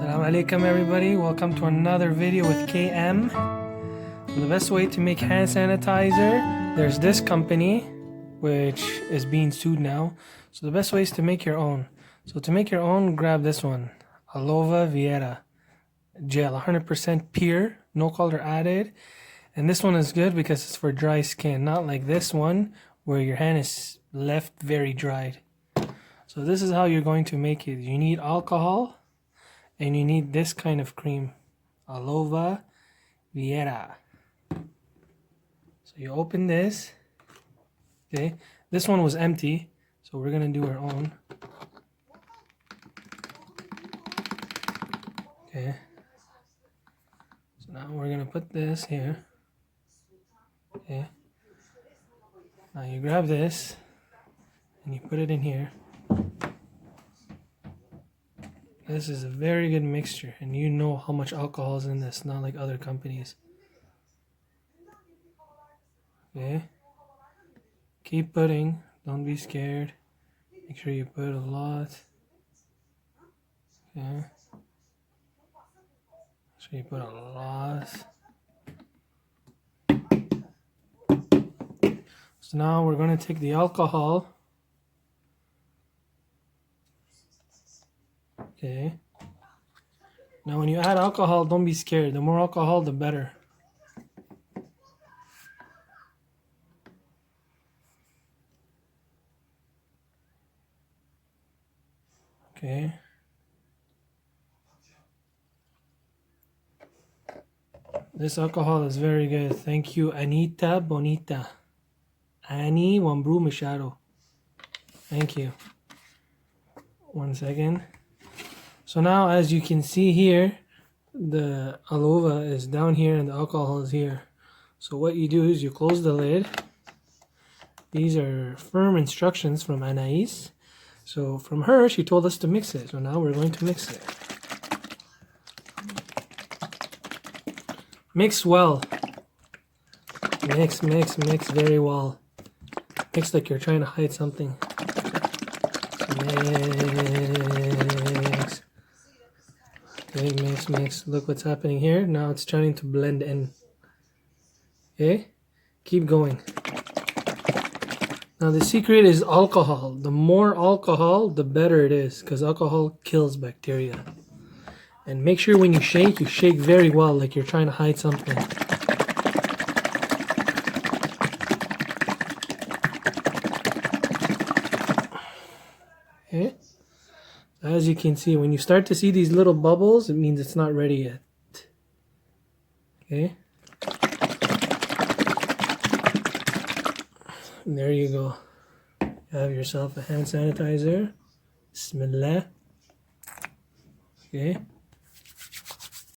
Assalamu alaikum everybody, welcome to another video with KM. The best way to make hand sanitizer, there's this company which is being sued now. So the best way is to make your own. So to make your own, grab this one, aloe vera gel, 100% pure, no color added. And this one is good because it's for dry skin, not like this one where your hand is left very dried. So this is how you're going to make it. You need alcohol and you need this kind of cream, aloe vera. So you open this, okay? This one was empty, so we're gonna do our own. Okay. So now we're gonna put this here. Okay. Now you grab this and you put it in here. This is a very good mixture, and you know how much alcohol is in this, not like other companies. Okay. Keep putting, don't be scared. Make sure you put a lot. Okay. So you put a lot. So now we're going to take the alcohol. Okay. Now when you add alcohol, don't be scared. The more alcohol, the better. Okay. This alcohol is very good. Thank you, Anita Bonita. Annie Wambru Misharo. Thank you. 1 second. So now, as you can see here, the aloe is down here and the alcohol is here. So what you do is you close the lid. These are firm instructions from Anais. So from her, she told us to mix it. So now we're going to mix it. Mix well. Mix very well. Mix like you're trying to hide something. Mix. Okay, mix. Look what's happening here. Now it's trying to blend in. Okay? Keep going. Now the secret is alcohol. The more alcohol, the better it is, because alcohol kills bacteria. And make sure when you shake very well, like you're trying to hide something. Okay? As you can see, when you start to see these little bubbles, it means it's not ready yet. Okay? And there you go. You have yourself a hand sanitizer. Bismillah. Okay?